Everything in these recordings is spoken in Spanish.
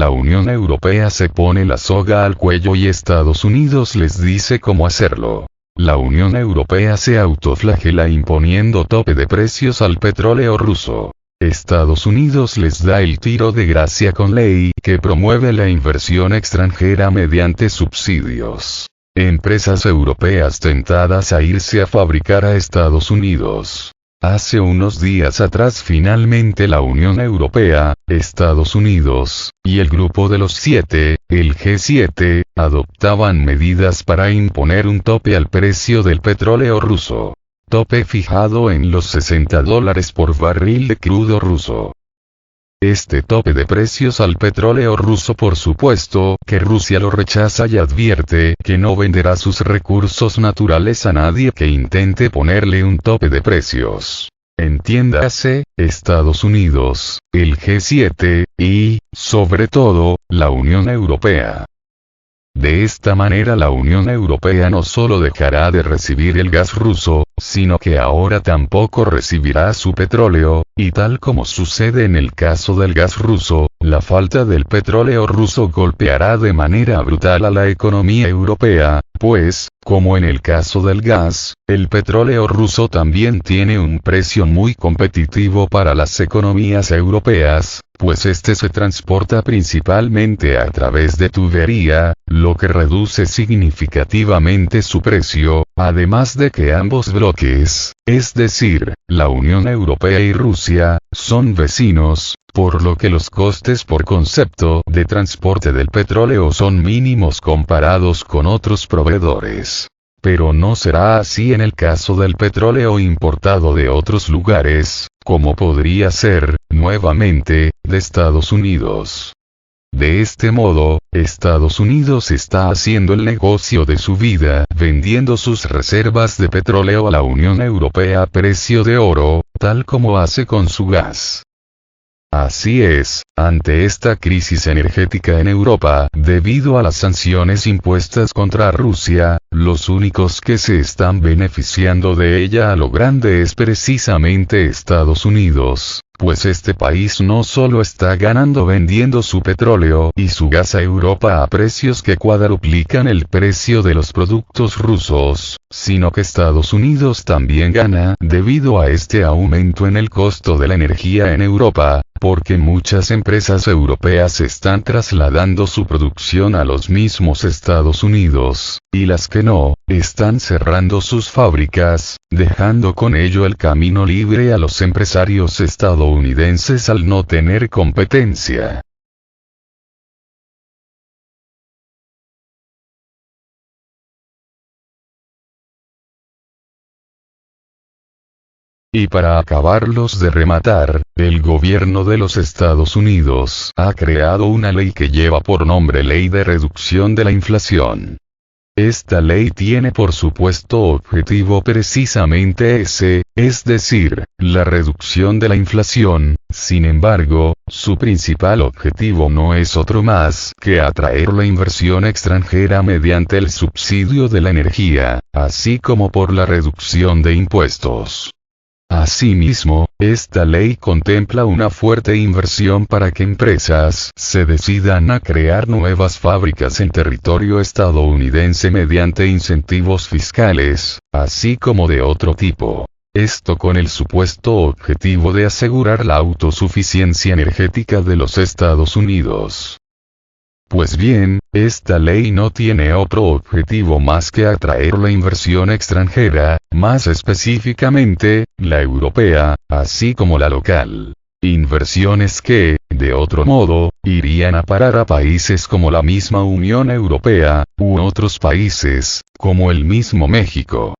la Unión Europea se pone la soga al cuello y Estados Unidos les dice cómo hacerlo. La Unión Europea se autoflagela imponiendo tope de precios al petróleo ruso. Estados Unidos les da el tiro de gracia con ley que promueve la inversión extranjera mediante subsidios. Empresas europeas tentadas a irse a fabricar a Estados Unidos. Hace unos días atrás finalmente la Unión Europea, Estados Unidos, y el Grupo de los Siete, el G7, adoptaban medidas para imponer un tope al precio del petróleo ruso. Tope fijado en los $60 por barril de crudo ruso. Este tope de precios al petróleo ruso por supuesto que Rusia lo rechaza y advierte que no venderá sus recursos naturales a nadie que intente ponerle un tope de precios. Entiéndase, Estados Unidos, el G7, y, sobre todo, la Unión Europea. De esta manera la Unión Europea no solo dejará de recibir el gas ruso, sino que ahora tampoco recibirá su petróleo, y tal como sucede en el caso del gas ruso, la falta del petróleo ruso golpeará de manera brutal a la economía europea, pues, como en el caso del gas, el petróleo ruso también tiene un precio muy competitivo para las economías europeas, pues este se transporta principalmente a través de tubería, lo que reduce significativamente su precio, además de que ambos bloques, es decir, la Unión Europea y Rusia, son vecinos, por lo que los costes por concepto de transporte del petróleo son mínimos comparados con otros proveedores. Pero no será así en el caso del petróleo importado de otros lugares, como podría ser, nuevamente, de Estados Unidos. De este modo, Estados Unidos está haciendo el negocio de su vida vendiendo sus reservas de petróleo a la Unión Europea a precio de oro, tal como hace con su gas. Así es, ante esta crisis energética en Europa, debido a las sanciones impuestas contra Rusia, los únicos que se están beneficiando de ella a lo grande es precisamente Estados Unidos, pues este país no solo está ganando vendiendo su petróleo y su gas a Europa a precios que cuadruplican el precio de los productos rusos, sino que Estados Unidos también gana debido a este aumento en el costo de la energía en Europa, porque muchas empresas europeas están trasladando su producción a los mismos Estados Unidos, y las que no, están cerrando sus fábricas, dejando con ello el camino libre a los empresarios estadounidenses al no tener competencia. Y para acabarlos de rematar, el gobierno de los Estados Unidos ha creado una ley que lleva por nombre Ley de Reducción de la Inflación. Esta ley tiene por supuesto objetivo precisamente ese, es decir, la reducción de la inflación. Sin embargo, su principal objetivo no es otro más que atraer la inversión extranjera mediante el subsidio de la energía, así como por la reducción de impuestos. Asimismo, esta ley contempla una fuerte inversión para que empresas se decidan a crear nuevas fábricas en territorio estadounidense mediante incentivos fiscales, así como de otro tipo. Esto con el supuesto objetivo de asegurar la autosuficiencia energética de los Estados Unidos. Pues bien, esta ley no tiene otro objetivo más que atraer la inversión extranjera, más específicamente, la europea, así como la local. Inversiones que, de otro modo, irían a parar a países como la misma Unión Europea, u otros países, como el mismo México.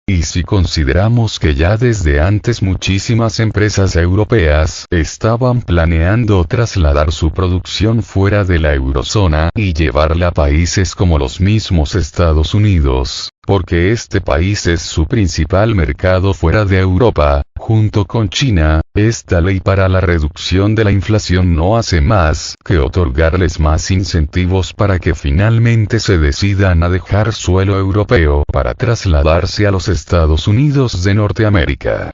Y si consideramos que ya desde antes muchísimas empresas europeas estaban planeando trasladar su producción fuera de la eurozona y llevarla a países como los mismos Estados Unidos, porque este país es su principal mercado fuera de Europa, junto con China, esta ley para la reducción de la inflación no hace más que otorgarles más incentivos para que finalmente se decidan a dejar suelo europeo para trasladarse a los Estados Unidos de Norteamérica.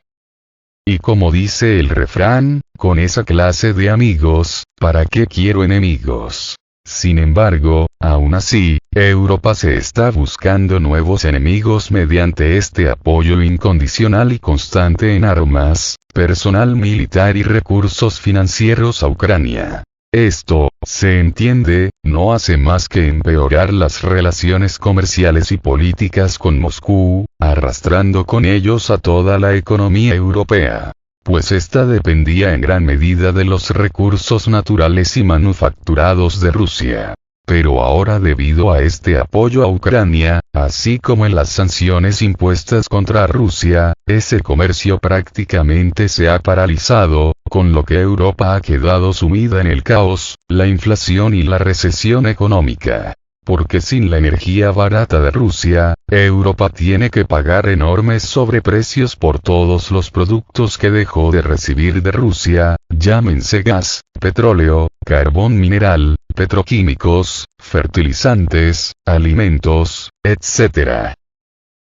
Y como dice el refrán, con esa clase de amigos, ¿para qué quiero enemigos? Sin embargo, aún así, Europa se está buscando nuevos enemigos mediante este apoyo incondicional y constante en armas, personal militar y recursos financieros a Ucrania. Esto, se entiende, no hace más que empeorar las relaciones comerciales y políticas con Moscú, arrastrando con ellos a toda la economía europea. Pues esta dependía en gran medida de los recursos naturales y manufacturados de Rusia. Pero ahora debido a este apoyo a Ucrania, así como en las sanciones impuestas contra Rusia, ese comercio prácticamente se ha paralizado, con lo que Europa ha quedado sumida en el caos, la inflación y la recesión económica. Porque sin la energía barata de Rusia, Europa tiene que pagar enormes sobreprecios por todos los productos que dejó de recibir de Rusia, llámense gas, petróleo, carbón mineral, petroquímicos, fertilizantes, alimentos, etc.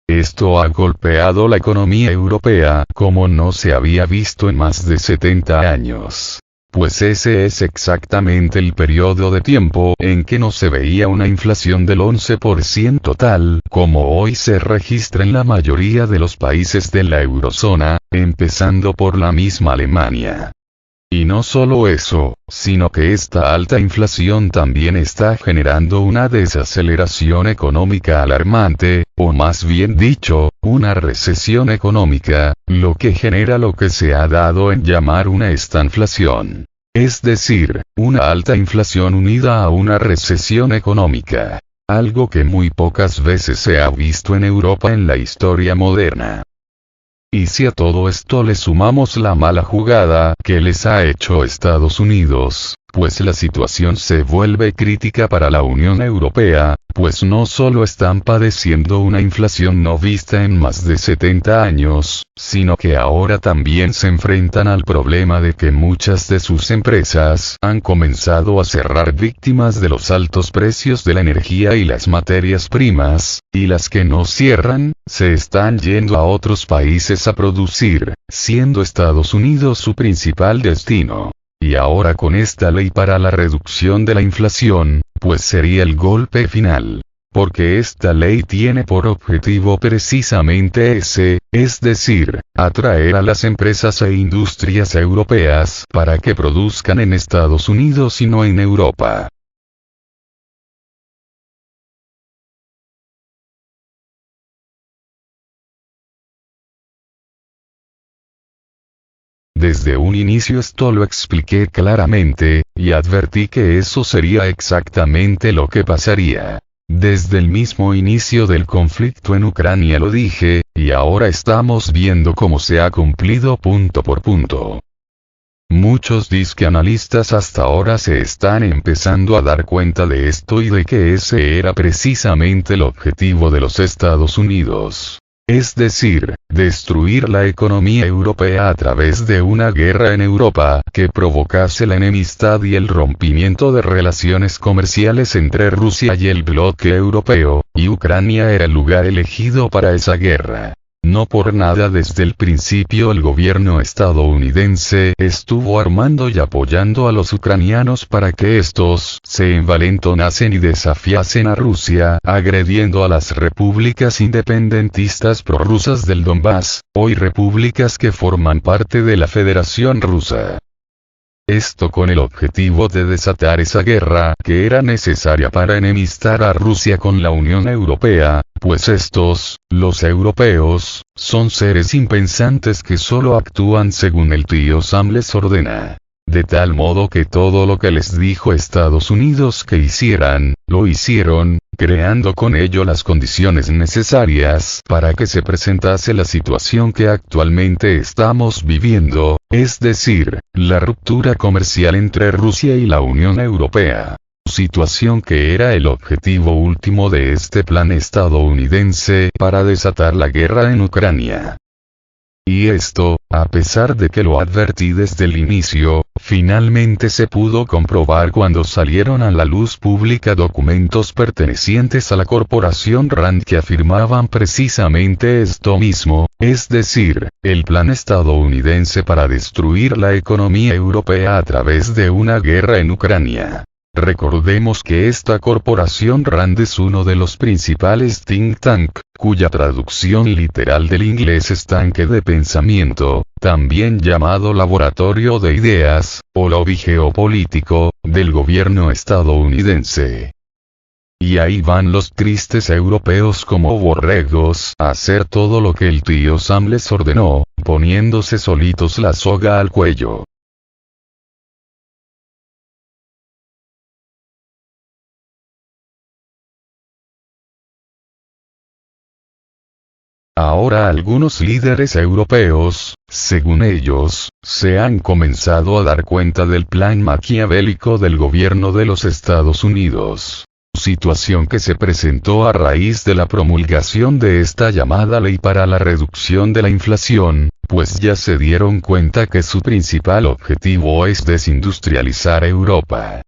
Esto ha golpeado la economía europea como no se había visto en más de 70 años. Pues ese es exactamente el periodo de tiempo en que no se veía una inflación del 11% tal como hoy se registra en la mayoría de los países de la eurozona, empezando por la misma Alemania. Y no solo eso, sino que esta alta inflación también está generando una desaceleración económica alarmante, o más bien dicho, una recesión económica, lo que genera lo que se ha dado en llamar una estanflación. Es decir, una alta inflación unida a una recesión económica. Algo que muy pocas veces se ha visto en Europa en la historia moderna. Y si a todo esto le sumamos la mala jugada que les ha hecho Estados Unidos, pues la situación se vuelve crítica para la Unión Europea, pues no solo están padeciendo una inflación no vista en más de 70 años, sino que ahora también se enfrentan al problema de que muchas de sus empresas han comenzado a cerrar víctimas de los altos precios de la energía y las materias primas, y las que no cierran, se están yendo a otros países a producir, siendo Estados Unidos su principal destino. Y ahora con esta ley para la reducción de la inflación, pues sería el golpe final. Porque esta ley tiene por objetivo precisamente ese, es decir, atraer a las empresas e industrias europeas para que produzcan en Estados Unidos y no en Europa. Desde un inicio esto lo expliqué claramente, y advertí que eso sería exactamente lo que pasaría. Desde el mismo inicio del conflicto en Ucrania lo dije, y ahora estamos viendo cómo se ha cumplido punto por punto. Muchos disque-analistas hasta ahora se están empezando a dar cuenta de esto y de que ese era precisamente el objetivo de los Estados Unidos. Es decir, destruir la economía europea a través de una guerra en Europa que provocase la enemistad y el rompimiento de relaciones comerciales entre Rusia y el bloque europeo, y Ucrania era el lugar elegido para esa guerra. No por nada desde el principio el gobierno estadounidense estuvo armando y apoyando a los ucranianos para que estos se envalentonasen y desafiasen a Rusia, agrediendo a las repúblicas independentistas prorrusas del Donbass, hoy repúblicas que forman parte de la Federación Rusa. Esto con el objetivo de desatar esa guerra que era necesaria para enemistar a Rusia con la Unión Europea, pues estos, los europeos, son seres impensantes que solo actúan según el tío Sam les ordena. De tal modo que todo lo que les dijo Estados Unidos que hicieran, lo hicieron, creando con ello las condiciones necesarias para que se presentase la situación que actualmente estamos viviendo, es decir, la ruptura comercial entre Rusia y la Unión Europea. Situación que era el objetivo último de este plan estadounidense para desatar la guerra en Ucrania. Y esto, a pesar de que lo advertí desde el inicio, finalmente se pudo comprobar cuando salieron a la luz pública documentos pertenecientes a la corporación RAND que afirmaban precisamente esto mismo, es decir, el plan estadounidense para destruir la economía europea a través de una guerra en Ucrania. Recordemos que esta corporación RAND es uno de los principales think tank, cuya traducción literal del inglés es tanque de pensamiento, también llamado laboratorio de ideas, o lobby geopolítico, del gobierno estadounidense. Y ahí van los tristes europeos como borregos a hacer todo lo que el tío Sam les ordenó, poniéndose solitos la soga al cuello. Ahora algunos líderes europeos, según ellos, se han comenzado a dar cuenta del plan maquiavélico del gobierno de los Estados Unidos. Situación que se presentó a raíz de la promulgación de esta llamada ley para la reducción de la inflación, pues ya se dieron cuenta que su principal objetivo es desindustrializar Europa.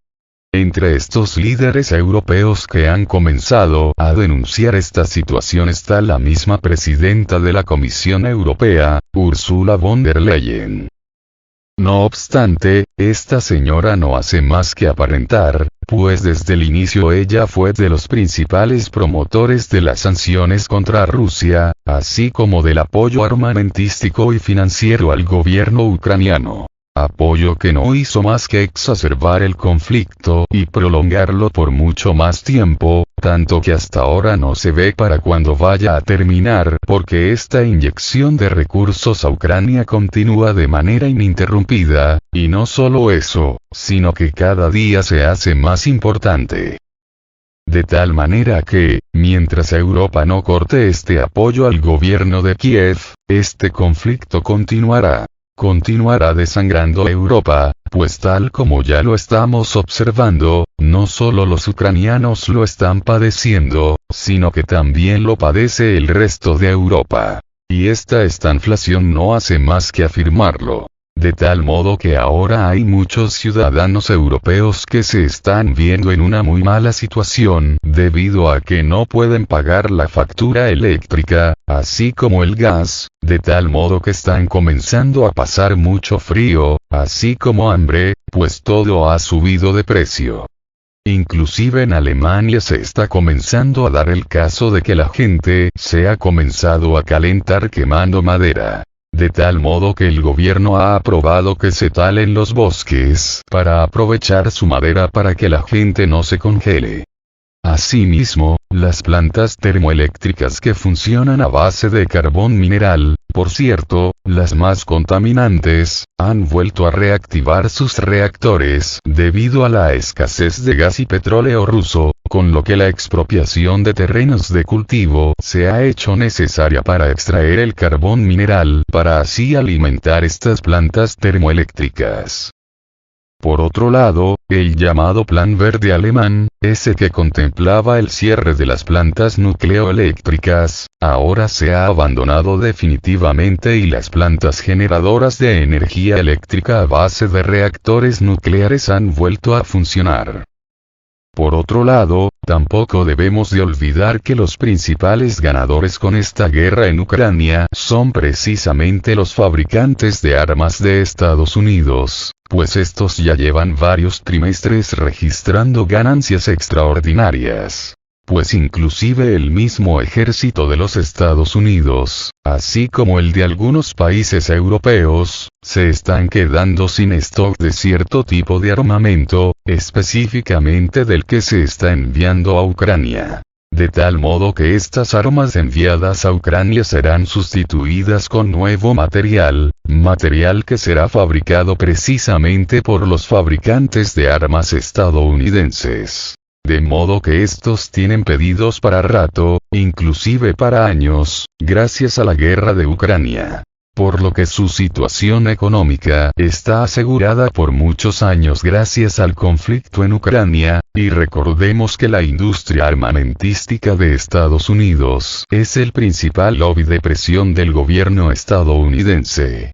Entre estos líderes europeos que han comenzado a denunciar esta situación está la misma presidenta de la Comisión Europea, Ursula von der Leyen. No obstante, esta señora no hace más que aparentar, pues desde el inicio ella fue de los principales promotores de las sanciones contra Rusia, así como del apoyo armamentístico y financiero al gobierno ucraniano. Apoyo que no hizo más que exacerbar el conflicto y prolongarlo por mucho más tiempo, tanto que hasta ahora no se ve para cuándo vaya a terminar, porque esta inyección de recursos a Ucrania continúa de manera ininterrumpida, y no solo eso, sino que cada día se hace más importante. De tal manera que, mientras Europa no corte este apoyo al gobierno de Kiev, este conflicto continuará desangrando Europa, pues tal como ya lo estamos observando, no solo los ucranianos lo están padeciendo, sino que también lo padece el resto de Europa. Y esta estanflación no hace más que afirmarlo. De tal modo que ahora hay muchos ciudadanos europeos que se están viendo en una muy mala situación, debido a que no pueden pagar la factura eléctrica, así como el gas, de tal modo que están comenzando a pasar mucho frío, así como hambre, pues todo ha subido de precio. Inclusive en Alemania se está comenzando a dar el caso de que la gente se ha comenzado a calentar quemando madera. De tal modo que el gobierno ha aprobado que se talen los bosques para aprovechar su madera para que la gente no se congele. Asimismo, las plantas termoeléctricas que funcionan a base de carbón mineral, por cierto, las más contaminantes, han vuelto a reactivar sus reactores debido a la escasez de gas y petróleo ruso, con lo que la expropiación de terrenos de cultivo se ha hecho necesaria para extraer el carbón mineral para así alimentar estas plantas termoeléctricas. Por otro lado, el llamado Plan Verde alemán, ese que contemplaba el cierre de las plantas nucleoeléctricas, ahora se ha abandonado definitivamente y las plantas generadoras de energía eléctrica a base de reactores nucleares han vuelto a funcionar. Por otro lado, tampoco debemos de olvidar que los principales ganadores con esta guerra en Ucrania son precisamente los fabricantes de armas de Estados Unidos, pues estos ya llevan varios trimestres registrando ganancias extraordinarias. Pues inclusive el mismo ejército de los Estados Unidos, así como el de algunos países europeos, se están quedando sin stock de cierto tipo de armamento, específicamente del que se está enviando a Ucrania. De tal modo que estas armas enviadas a Ucrania serán sustituidas con nuevo material que será fabricado precisamente por los fabricantes de armas estadounidenses. De modo que estos tienen pedidos para rato, inclusive para años, gracias a la guerra de Ucrania. por lo que su situación económica está asegurada por muchos años gracias al conflicto en Ucrania, y recordemos que la industria armamentística de Estados Unidos es el principal lobby de presión del gobierno estadounidense.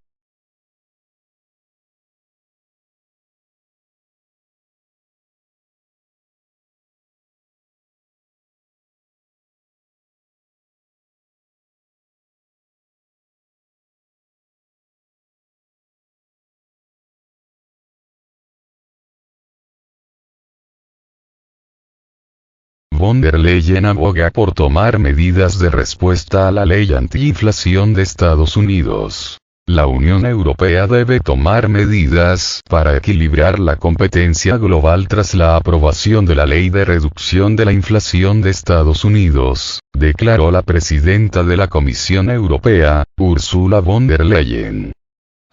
Von der Leyen aboga por tomar medidas de respuesta a la ley antiinflación de Estados Unidos. La Unión Europea debe tomar medidas para equilibrar la competencia global tras la aprobación de la Ley de Reducción de la Inflación de Estados Unidos, declaró la presidenta de la Comisión Europea, Ursula von der Leyen.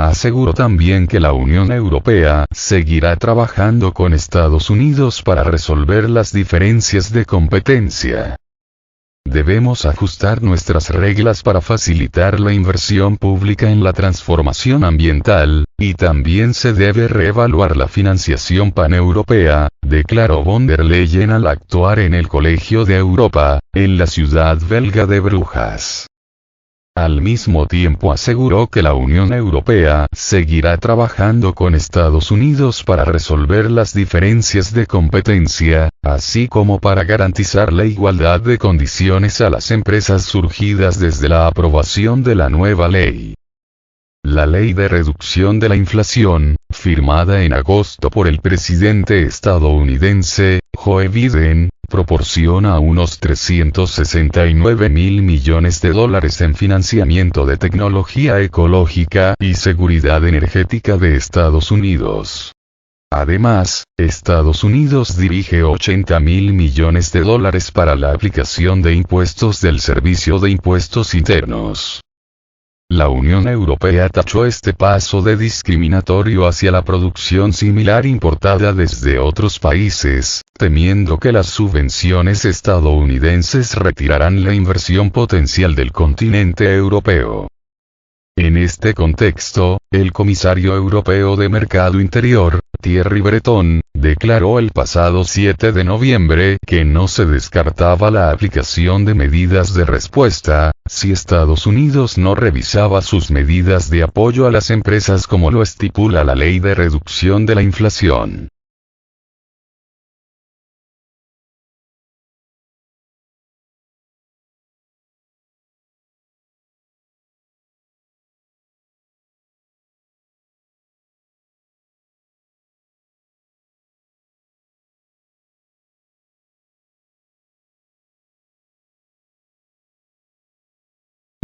Aseguró también que la Unión Europea seguirá trabajando con Estados Unidos para resolver las diferencias de competencia. Debemos ajustar nuestras reglas para facilitar la inversión pública en la transformación ambiental, y también se debe reevaluar la financiación paneuropea, declaró von der Leyen al actuar en el Colegio de Europa, en la ciudad belga de Brujas. Al mismo tiempo aseguró que la Unión Europea seguirá trabajando con Estados Unidos para resolver las diferencias de competencia, así como para garantizar la igualdad de condiciones a las empresas surgidas desde la aprobación de la nueva ley. La Ley de Reducción de la Inflación, firmada en agosto por el presidente estadounidense, Joe Biden, proporciona unos 369.000 millones de dólares en financiamiento de tecnología ecológica y seguridad energética de Estados Unidos. Además, Estados Unidos dirige 80.000 millones de dólares para la aplicación de impuestos del Servicio de Impuestos Internos. La Unión Europea tachó este paso de discriminatorio hacia la producción similar importada desde otros países, temiendo que las subvenciones estadounidenses retirarán la inversión potencial del continente europeo. En este contexto, el comisario europeo de Mercado Interior, Thierry Breton, declaró el pasado 7 de noviembre que no se descartaba la aplicación de medidas de respuesta, si Estados Unidos no revisaba sus medidas de apoyo a las empresas como lo estipula la Ley de Reducción de la Inflación.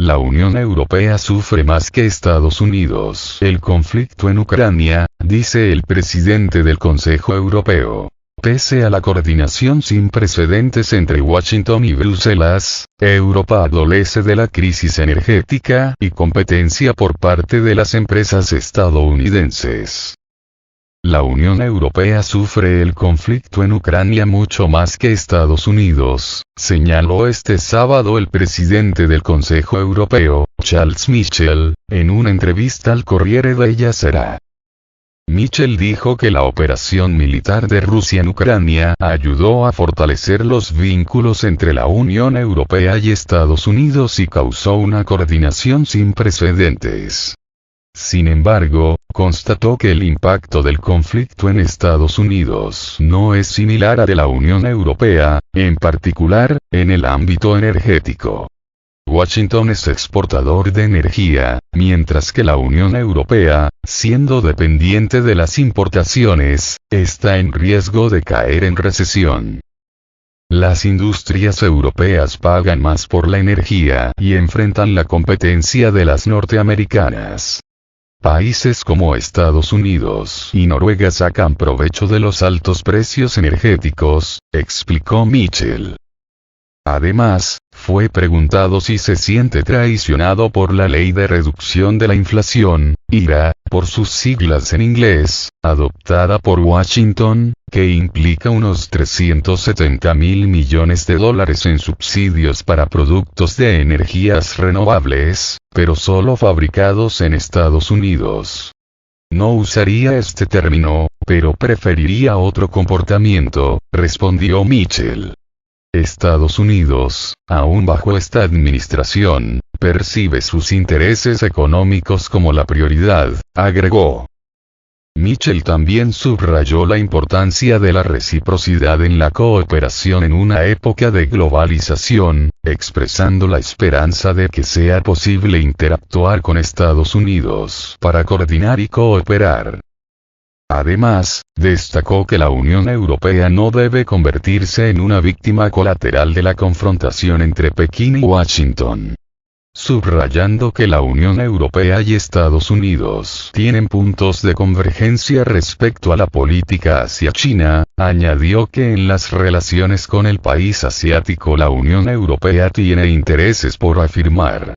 La Unión Europea sufre más que Estados Unidos. El conflicto en Ucrania, dice el presidente del Consejo Europeo. Pese a la coordinación sin precedentes entre Washington y Bruselas, Europa adolece de la crisis energética y competencia por parte de las empresas estadounidenses. La Unión Europea sufre el conflicto en Ucrania mucho más que Estados Unidos, señaló este sábado el presidente del Consejo Europeo, Charles Michel, en una entrevista al Corriere della Sera. Michel dijo que la operación militar de Rusia en Ucrania ayudó a fortalecer los vínculos entre la Unión Europea y Estados Unidos y causó una coordinación sin precedentes. Sin embargo, constató que el impacto del conflicto en Estados Unidos no es similar al de la Unión Europea, en particular, en el ámbito energético. Washington es exportador de energía, mientras que la Unión Europea, siendo dependiente de las importaciones, está en riesgo de caer en recesión. Las industrias europeas pagan más por la energía y enfrentan la competencia de las norteamericanas. Países como Estados Unidos y Noruega sacan provecho de los altos precios energéticos, explicó Michel. Además, fue preguntado si se siente traicionado por la Ley de Reducción de la Inflación, IRA, por sus siglas en inglés, adoptada por Washington, que implica unos 370.000 millones de dólares en subsidios para productos de energías renovables, pero solo fabricados en Estados Unidos. No usaría este término, pero preferiría otro comportamiento, respondió Mitchell. Estados Unidos, aún bajo esta administración, percibe sus intereses económicos como la prioridad, agregó. Mitchell también subrayó la importancia de la reciprocidad en la cooperación en una época de globalización, expresando la esperanza de que sea posible interactuar con Estados Unidos para coordinar y cooperar. Además, destacó que la Unión Europea no debe convertirse en una víctima colateral de la confrontación entre Pekín y Washington. Subrayando que la Unión Europea y Estados Unidos tienen puntos de convergencia respecto a la política hacia China, añadió que en las relaciones con el país asiático la Unión Europea tiene intereses por afirmar.